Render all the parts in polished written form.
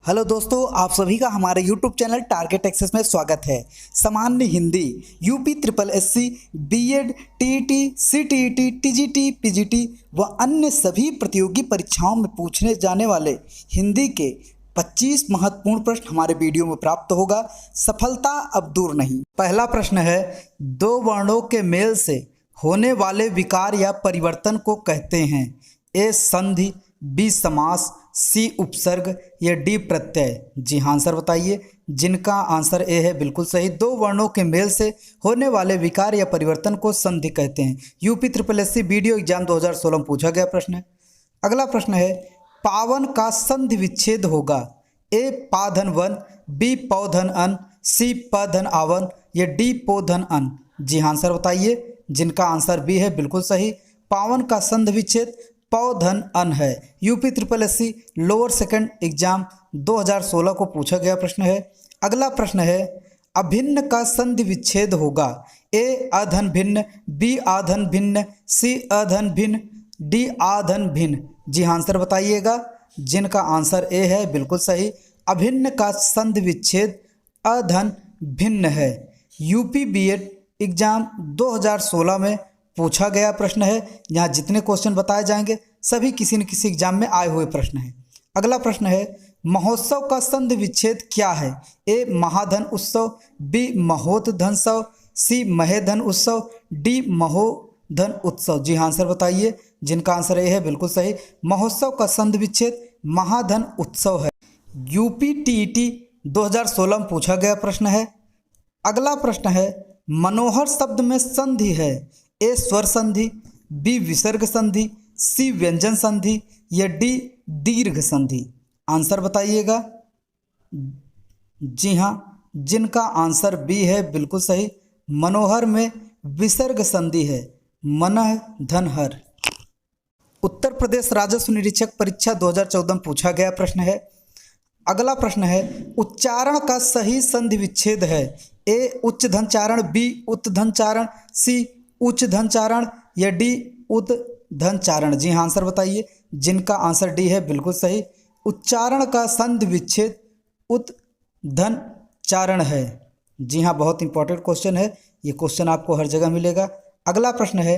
Hello दोस्तों, आप सभी का हमारे YouTube चैनल टारगेट एक्सेस में स्वागत है। सामान्य Hindi, UP triple SC, BEd, TET, CTET, TGT, PGT व अन्य सभी प्रतियोगी परीक्षाओं में पूछने जाने वाले हिंदी के 25 महत्वपूर्ण प्रश्न हमारे वीडियो में प्राप्त होगा। सफलता अब दूर नहीं। पहला प्रश्न है, दो वर्णों के मेल से होने वाले विकार या परिवर्तन को कहते हैं? ए संधि, बी समास, सी उपसर्ग या डी प्रत्यय। जी हाँ, आंसर बताइए। जिनका आंसर ए है बिल्कुल सही। दो वर्णों के मेल से होने वाले विकार या परिवर्तन को संधि कहते हैं। UP triple SC video exam 2016 में पूछा गया प्रश्न है। अगला प्रश्न है, पावन का संधि विच्छेद होगा? ए पाधन वन, बी पौधन अन, सी पधन आवन या डी पोधन अन। जी हाँ, आंसर बताइए। जिनका आंसर बी है बिल्कुल सही। पावन का संधि विच्छेद पौधन अन है। UP triple SC lower second exam 2016 को पूछा गया प्रश्न है। अगला प्रश्न है, अभिन्न का संधि विच्छेद होगा? ए अधन भिन्न, बी आधन भिन्न, सी अधन भिन्न, डी आधन भिन्न। जी हाँ, आंसर बताइएगा। जिनका आंसर ए है बिल्कुल सही। अभिन्न का संधि विच्छेद अधन भिन्न है। यूपी बीएड एग्जाम 2016 में पूछा गया प्रश्न है। यहाँ जितने क्वेश्चन बताए जाएंगे सभी किसी न किसी एग्जाम में आए हुए प्रश्न हैं। अगला प्रश्न है, महोत्सव का संधि विच्छेद क्या है? ए महाधन उत्सव, बी महोधनसव, सी महेधन उत्सव, डी महोधन उत्सव। जी हाँ, आंसर बताइए। जिनका आंसर ए है बिल्कुल सही। महोत्सव का संधि विच्छेद महाधन उत्सव है। यूपी टीईटी 2016 में पूछा गया प्रश्न है। अगला प्रश्न है, मनोहर शब्द में संधि है? ए स्वर संधि, बी विसर्ग संधि, सी व्यंजन संधि या डी दीर्घ संधि। आंसर बताइएगा। जी हाँ, जिनका आंसर बी है बिल्कुल सही। मनोहर में विसर्ग संधि है। मनः धनहर। उत्तर प्रदेश राजस्व निरीक्षक परीक्षा 2014 में पूछा गया प्रश्न है। अगला प्रश्न है, उच्चारण का सही संधि विच्छेद है? ए उच्च धनचारण, बी उत धनचारण, सी उच्च धनचारण या डी उत धनचारण। जी हाँ, आंसर बताइए। जिनका आंसर डी है बिल्कुल सही। उच्चारण का संधि विच्छेद उत धनचारण है। जी हाँ, बहुत इंपॉर्टेंट क्वेश्चन है। ये क्वेश्चन आपको हर जगह मिलेगा। अगला प्रश्न है,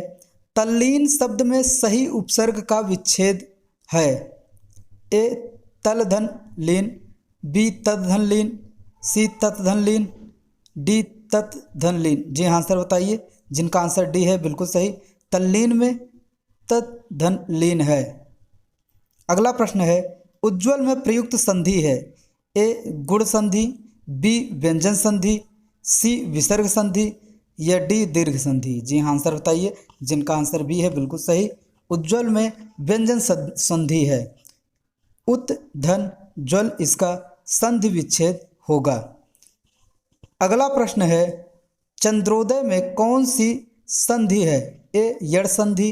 तल्लीन शब्द में सही उपसर्ग का विच्छेद है? ए तल धन लीन, बी तद धन लीन, सी तत् धन लीन, डी तत् धन लीन। जी हाँ, आंसर बताइए। जिनका आंसर डी है बिल्कुल सही। तल्लीन में तत् धन लीन है। अगला प्रश्न है, उज्ज्वल में प्रयुक्त संधि है? ए गुण संधि, बी व्यंजन संधि, सी विसर्ग संधि या डी दीर्घ संधि। जी हाँ, आंसर बताइए। जिनका आंसर बी है बिल्कुल सही। उज्ज्वल में व्यंजन संधि है। उत धन ज्वल इसका संधि विच्छेद होगा। अगला प्रश्न है, चंद्रोदय में कौन सी संधि है? ए यड़ संधि,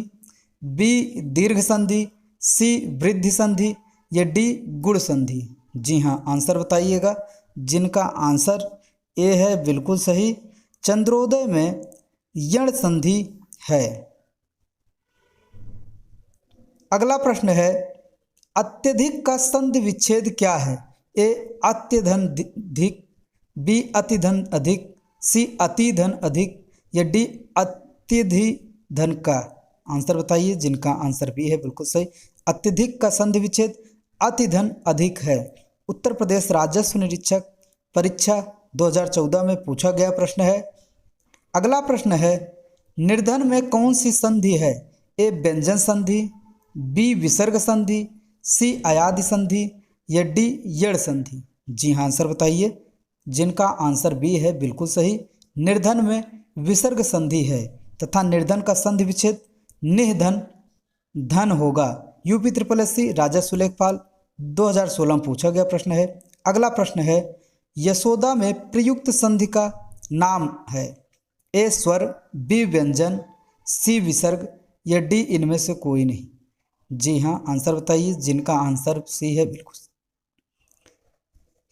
बी दीर्घ संधि, सी वृद्धि संधि या डी गुण संधि। जी हाँ, आंसर बताइएगा। जिनका आंसर ए है बिल्कुल सही। चंद्रोदय में यण संधि है। अगला प्रश्न है, अत्यधिक का संधि विच्छेद क्या है? ए अत्यधिक, बी अतिधन अधिक, सी अतिधन अधिक या डी अत्यधिधन का। आंसर बताइए। जिनका आंसर बी है बिल्कुल सही। अत्यधिक का संधि विच्छेद अतिधन अधिक है। उत्तर प्रदेश राजस्व निरीक्षक परीक्षा 2014 में पूछा गया प्रश्न है। अगला प्रश्न है, निर्धन में कौन सी संधि है? ए व्यंजन संधि, बी विसर्ग संधि, सी अयादि संधि या डी यड़ संधि। जी हाँ, आंसर बताइए। जिनका आंसर बी है बिल्कुल सही। निर्धन में विसर्ग संधि है तथा निर्धन का संधि विच्छेद निधन धन होगा। यूपी ट्रिपल एससी राजस्व लेखपाल 2016 में पूछा गया प्रश्न है। अगला प्रश्न है, यशोदा में प्रयुक्त संधि का नाम है? ए स्वर, बी व्यंजन, सी विसर्ग या डी इनमें से कोई नहीं। जी हाँ, आंसर बताइए। जिनका आंसर सी है बिल्कुल।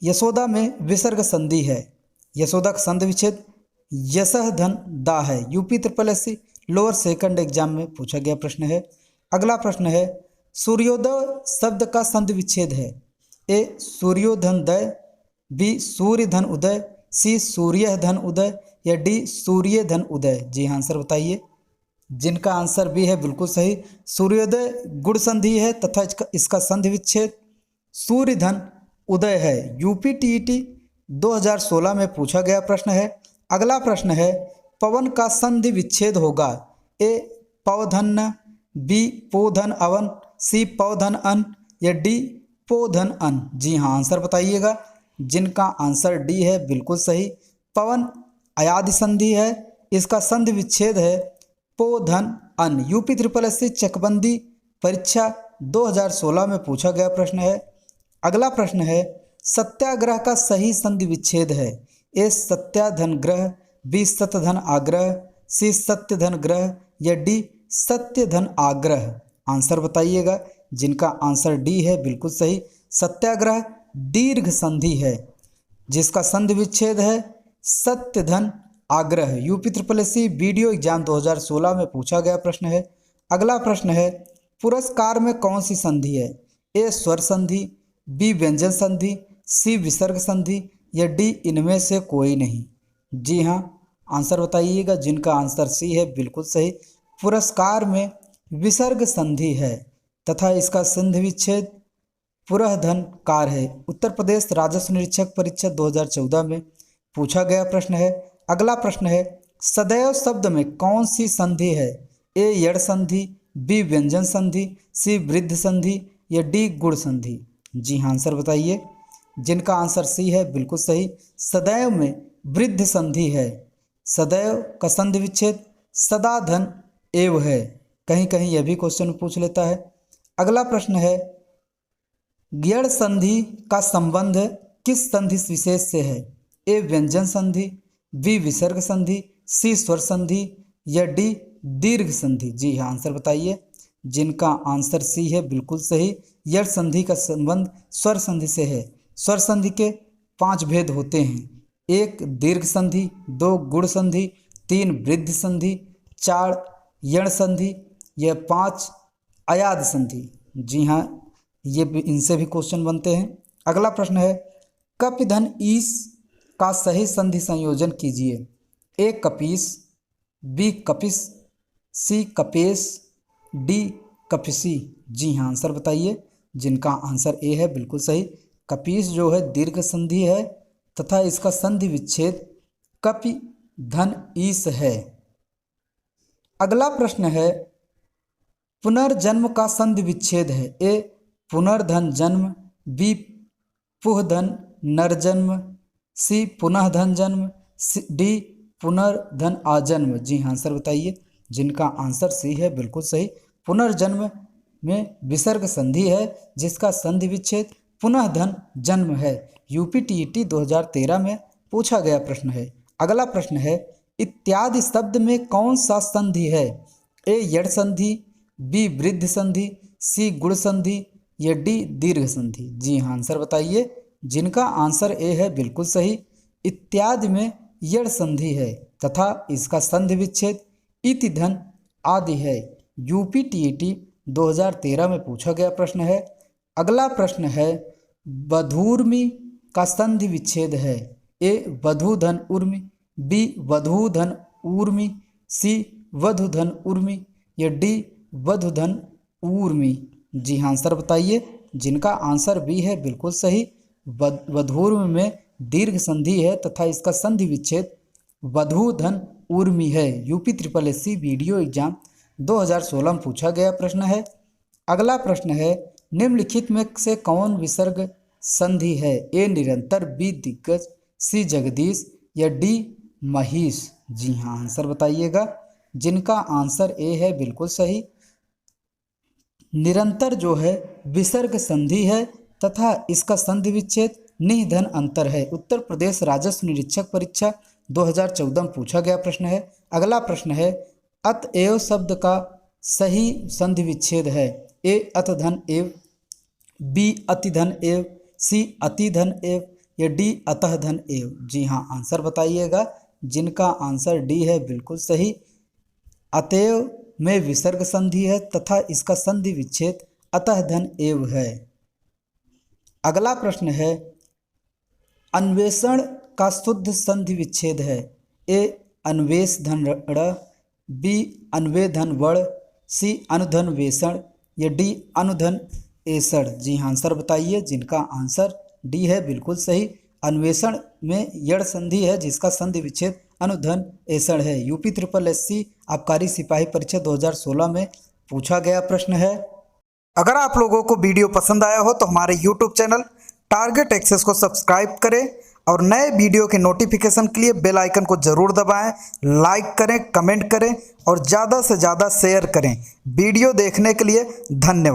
यशोदा में विसर्ग संधि है। यशोदा का संधि विच्छेद यशः धन दा है। UP triple SC lower second exam में पूछा गया प्रश्न है। अगला प्रश्न है, सूर्योदय शब्द का संधि विच्छेद है? ए सूर्योधन दय, बी सूर्य धन उदय, सी सूर्य धन उदय या डी सूर्य धन उदय। जी हाँ आंसर बताइए, जिनका आंसर बी है बिल्कुल सही। सूर्योदय गुण संधि है तथा इसका संधि विच्छेद सूर्य धन उदय है। यूपी टीईटी 2016 में पूछा गया प्रश्न है। अगला प्रश्न है, पवन का संधि विच्छेद होगा ए पवधन न, बी पोधन अवन, सी पवधन अन या डी पोधन अन। जी हाँ आंसर बताइएगा, जिनका आंसर डी है बिल्कुल सही। पवन अयादि संधि है, इसका संधि विच्छेद है पोधन अन। यूपी ट्रिपल एससी चकबंदी परीक्षा 2016 में पूछा गया प्रश्न है। अगला प्रश्न है, सत्याग्रह का सही संधि विच्छेद है ए सत्याधन ग्रह, बी सत्यधन आग्रह, सी सत्यधन ग्रह या डी सत्यधन आग्रह। आंसर बताइएगा, जिनका आंसर डी है बिल्कुल सही। सत्याग्रह दीर्घ संधि है जिसका संधि विच्छेद है सत्यधन आग्रह। UP triple SC video exam 2016 में पूछा गया प्रश्न है। अगला प्रश्न है, पुरस्कार में कौन सी संधि है ए स्वर संधि, बी व्यंजन संधि, सी विसर्ग संधि या डी इनमें से कोई नहीं। जी हाँ आंसर बताइएगा, जिनका आंसर सी है बिल्कुल सही। पुरस्कार में विसर्ग संधि है तथा इसका संधि विच्छेद पुरःधन कार है। उत्तर प्रदेश राजस्व निरीक्षक परीक्षा 2014 में पूछा गया प्रश्न है। अगला प्रश्न है, सदैव शब्द में कौन सी संधि है ए यड़ संधि, बी व्यंजन संधि, सी वृद्ध संधि या डी गुण संधि। जी हाँ आंसर बताइए, जिनका आंसर सी है बिल्कुल सही। सदैव में वृद्ध संधि है। सदैव का संधि विच्छेद सदा धन एव है। कहीं कहीं यह भी क्वेश्चन पूछ लेता है। अगला प्रश्न है, यड़ संधि का संबंध किस संधि विशेष से है ए व्यंजन संधि, बी विसर्ग संधि, सी स्वर संधि या डी दीर्घ संधि। जी हाँ आंसर बताइए, जिनका आंसर सी है बिल्कुल सही। यड़ संधि का संबंध स्वर संधि से है। स्वर संधि के 5 भेद होते हैं, 1 दीर्घ संधि, 2 गुण संधि, 3 वृद्ध संधि, 4 यण संधि या 5 अयाद संधि। जी हाँ ये इनसे भी क्वेश्चन बनते हैं। अगला प्रश्न है, कप धन ईस का सही संधि संयोजन कीजिए ए कपीस, बी कपिस, सी कपेस, डी कपिसी। जी हाँ आंसर बताइए, जिनका आंसर ए है बिल्कुल सही। कपीस जो है दीर्घ संधि है तथा इसका संधि विच्छेद कपि धन ईस है। अगला प्रश्न है, पुनर्जन्म का संधि विच्छेद है ए पुनर्धन जन्म, बी पुहधन नरजन्म, सी पुनः धन जन्म, डी पुनर्धन आजन्म। जी हाँ आंसर बताइए, जिनका आंसर सी है बिल्कुल सही। पुनर्जन्म में विसर्ग संधि है जिसका संधि विच्छेद पुनः धन जन्म है। यूपी टीईटी 2013 में पूछा गया प्रश्न है। अगला प्रश्न है, इत्यादि शब्द में कौन सा संधि है ए यड़ संधि, बी वृद्ध संधि, सी गुण संधि या डी दीर्घ संधि। जी हाँ आंसर बताइए, जिनका आंसर ए है बिल्कुल सही। इत्यादि में यड़ संधि है तथा इसका संधि विच्छेद इति धन आदि है। यूपी टीईटी 2013 में पूछा गया प्रश्न है। अगला प्रश्न है, वधूर्मी का संधि विच्छेद है ए वधूधन उर्मी, बी वधूधन ऊर्मी, सी वधूधन उर्मी या डी वधूधन ऊर्मी। जी हाँ आंसर बताइए, जिनका आंसर बी है बिल्कुल सही। वधूर्म में दीर्घ संधि है तथा इसका संधि विच्छेद वधूधन उर्मी है। UP triple SC video exam 2016 में पूछा गया प्रश्न है। अगला प्रश्न है, निम्नलिखित में से कौन विसर्ग संधि है ए निरंतर, बी दिग्गज, सी जगदीश या डी महिष। जी हाँ आंसर बताइएगा, जिनका आंसर ए है बिल्कुल सही। निरंतर जो है विसर्ग संधि है तथा इसका संधि विच्छेद निधन अंतर है। उत्तर प्रदेश राजस्व निरीक्षक परीक्षा 2014 में पूछा गया प्रश्न है। अगला प्रश्न है, अतएव शब्द का सही संधि विच्छेद है ए अतधन एव, बी अतिधन एव, सी अतिधन एव या डी अतः धन एव। जी हाँ आंसर बताइएगा, जिनका आंसर डी है बिल्कुल सही। अतएव में विसर्ग संधि है तथा इसका संधि विच्छेद अतः धन एव है। अगला प्रश्न है, अन्वेषण का शुद्ध संधि विच्छेद है। ए अन्वेष धन ड़, बी अन्वे धन वण, सी अनुधन वेषण या डी अनुधन एसड़। जी हाँ, आंसर बताइए। जिनका आंसर डी है बिल्कुल सही। अन्वेषण में यड़ संधि है जिसका संधि विच्छेद अनुधन एसड़ है। यूपी ट्रिपल एससी आबकारी सिपाही परीक्षा 2016 में पूछा गया प्रश्न है। अगर आप लोगों को वीडियो पसंद आया हो तो हमारे यूट्यूब चैनल टारगेट एक्सेस को सब्सक्राइब करें और नए वीडियो के नोटिफिकेशन के लिए बेल आइकन को जरूर दबाएं, लाइक करें, कमेंट करें और ज़्यादा से ज़्यादा शेयर करें। वीडियो देखने के लिए धन्यवाद।